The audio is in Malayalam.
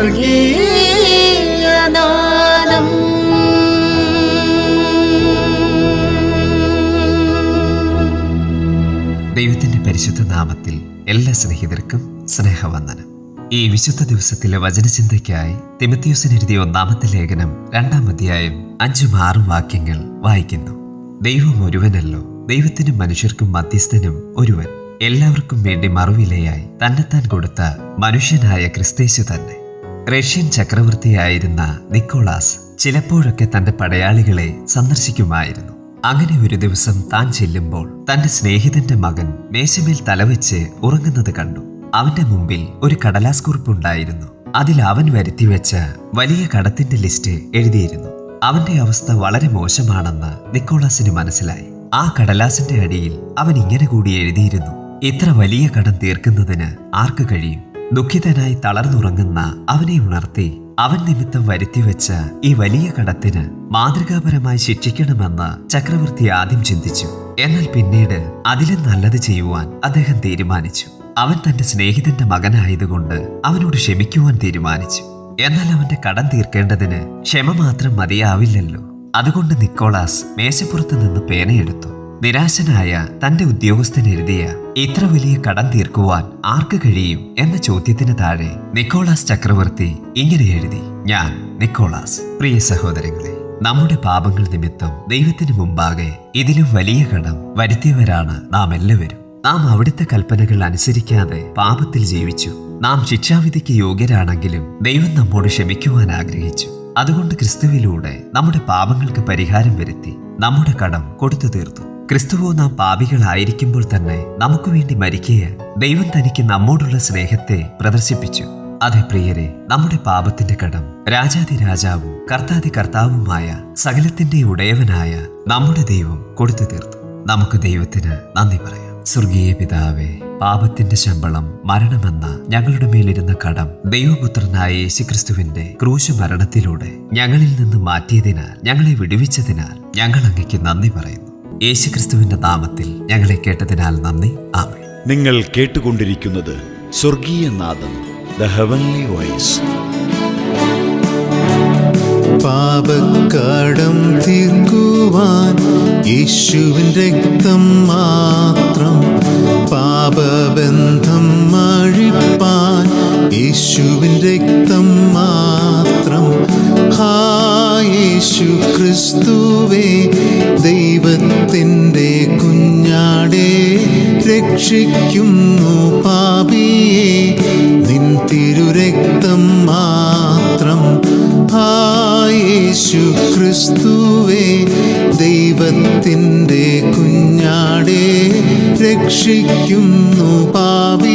സ്വർഗീയനാദം. ദൈവത്തിന്റെ പരിശുദ്ധ നാമത്തിൽ എല്ലാ സ്നേഹിതർക്കും സ്നേഹവന്ദനം. ഈ വിശുദ്ധ ദിവസത്തിലെ വചനചിന്തയ്ക്കായി തിമോഥെയോസിന് എഴുതിയ 1-ാമത്തെ ലേഖനം 2-ാം അധ്യായം 5-6 വാക്യങ്ങൾ വായിക്കുന്നു. ദൈവം ഒരുവനല്ലോ, ദൈവത്തിനും മനുഷ്യർക്കും മധ്യസ്ഥനും ഒരുവൻ, എല്ലാവർക്കും വേണ്ടി മറുവിലയായി തന്നെത്താൻ കൊടുത്ത മനുഷ്യനായ ക്രിസ്തേശു തന്നെ. റഷ്യൻ ചക്രവർത്തിയായിരുന്ന നിക്കോളാസ് ചിലപ്പോഴൊക്കെ തന്റെ പടയാളികളെ സന്ദർശിക്കുമായിരുന്നു. അങ്ങനെ ഒരു ദിവസം താൻ ചെല്ലുമ്പോൾ തന്റെ സ്നേഹിതന്റെ മകൻ മേശമേൽ തലവെച്ച് ഉറങ്ങുന്നത് കണ്ടു. അവന്റെ മുമ്പിൽ ഒരു കടലാസ് കുറിപ്പുണ്ടായിരുന്നു. അതിൽ അവൻ വരുത്തിവെച്ച വലിയ കടത്തിന്റെ ലിസ്റ്റ് എഴുതിയിരുന്നു. അവന്റെ അവസ്ഥ വളരെ മോശമാണെന്ന് നിക്കോളാസിന് മനസ്സിലായി. ആ കടലാസിന്റെ അടിയിൽ അവൻ ഇങ്ങനെ കൂടി എഴുതിയിരുന്നു: ഇത്ര വലിയ കടം തീർക്കുന്നതിന് ആർക്ക് കഴിയും? ദുഃഖിതനായി തളർന്നുറങ്ങുന്ന അവനെ ഉണർത്തി അവൻ നിമിത്തം വരുത്തിവെച്ച ഈ വലിയ കടത്തിന് മാതൃകാപരമായി ശിക്ഷിക്കണമെന്ന് ചക്രവർത്തി ആദ്യം ചിന്തിച്ചു. എന്നാൽ പിന്നീട് അതിലും നല്ലത് ചെയ്യുവാൻ അദ്ദേഹം തീരുമാനിച്ചു. അവൻ തന്റെ സ്നേഹിതന്റെ മകനായതുകൊണ്ട് അവനോട് ക്ഷമിക്കുവാൻ തീരുമാനിച്ചു. എന്നാൽ അവന്റെ കടം തീർക്കേണ്ടതിന് ക്ഷമ മാത്രം മതിയാവില്ലല്ലോ. അതുകൊണ്ട് നിക്കോളാസ് മേശപ്പുറത്ത് നിന്ന് പേനയെടുത്തു. നിരാശനായ തന്റെ ഉദ്യോഗസ്ഥൻ എഴുതിയ ഇത്ര വലിയ കടം തീർക്കുവാൻ ആർക്ക് കഴിയും എന്ന ചോദ്യത്തിന് താഴെ നിക്കോളാസ് ചക്രവർത്തി ഇങ്ങനെ എഴുതി: ഞാൻ നിക്കോളാസ്. പ്രിയ സഹോദരങ്ങളെ, നമ്മുടെ പാപങ്ങൾ നിമിത്തം ദൈവത്തിന് മുമ്പാകെ ഇതിലും വലിയ കടം വരുത്തിയവരാണ് നാം എല്ലാവരും. നാം അവിടുത്തെ കൽപ്പനകൾ അനുസരിക്കാതെ പാപത്തിൽ ജീവിച്ചു. നാം ശിക്ഷാവിധിക്ക് യോഗ്യരാണെങ്കിലും ദൈവം നമ്മോട് ക്ഷമിക്കുവാൻ ആഗ്രഹിച്ചു. അതുകൊണ്ട് ക്രിസ്തുവിലൂടെ നമ്മുടെ പാപങ്ങൾക്ക് പരിഹാരം വരുത്തി നമ്മുടെ കടം കൊടുത്തു തീർത്തു. ക്രിസ്തുവോ നാം പാപികളായിരിക്കുമ്പോൾ തന്നെ നമുക്ക് വേണ്ടി മരിക്കുകയാൽ ദൈവം തനിക്ക് നമ്മോടുള്ള സ്നേഹത്തെ പ്രദർശിപ്പിച്ചു. അതെ പ്രിയരെ, നമ്മുടെ പാപത്തിന്റെ കടം രാജാതിരാജാവും കർത്താതി കർത്താവുമായ സകലത്തിന്റെ ഉടയവനായ നമ്മുടെ ദൈവം കൊടുത്തു തീർത്തു. നമുക്ക് ദൈവത്തിന് നന്ദി പറയാം. സ്വർഗീയ പിതാവേ, പാപത്തിന്റെ ശമ്പളം മരണമെന്ന ഞങ്ങളുടെ മേലിരുന്ന കടം ദൈവപുത്രനായ യേശുക്രിസ്തുവിന്റെ ക്രൂശ് മരണത്തിലൂടെ ഞങ്ങളിൽ നിന്ന് മാറ്റിയതിനാൽ, ഞങ്ങളെ വിടുവിച്ചതിനാൽ ഞങ്ങൾ അങ്ങയ്ക്ക് നന്ദി പറയുന്നു. യേശുക്രിസ്തുവിന്റെ നാമത്തിൽ ഞങ്ങളെ കേട്ടതിനാൽ നന്ദി. ആമേൻ. നിങ്ങൾ കേട്ടുകൊണ്ടിരിക്കുന്നത് സ്വർഗീയ നാദം, ദ ഹെവൻലി വോയിസ്. പാപക്കടം തീർക്കുവാൻ യേശുവിൻ രക്തം മാത്രം, പാപബന്ധം അഴിപ്പാൻ യേശുവിൻ രക്തം മാത്രം. യേശു ക്രിസ്തുവേ, ദൈവത്തിൻ്റെ കുഞ്ഞാടേ, രക്ഷിക്കുന്നു പാപിയെ നിൻ തിരുരക്തം മാത്രം. യേശു ക്രിസ്തുവേ, ദൈവത്തിൻ്റെ കുഞ്ഞാടേ, രക്ഷിക്കുന്നു പാപിയെ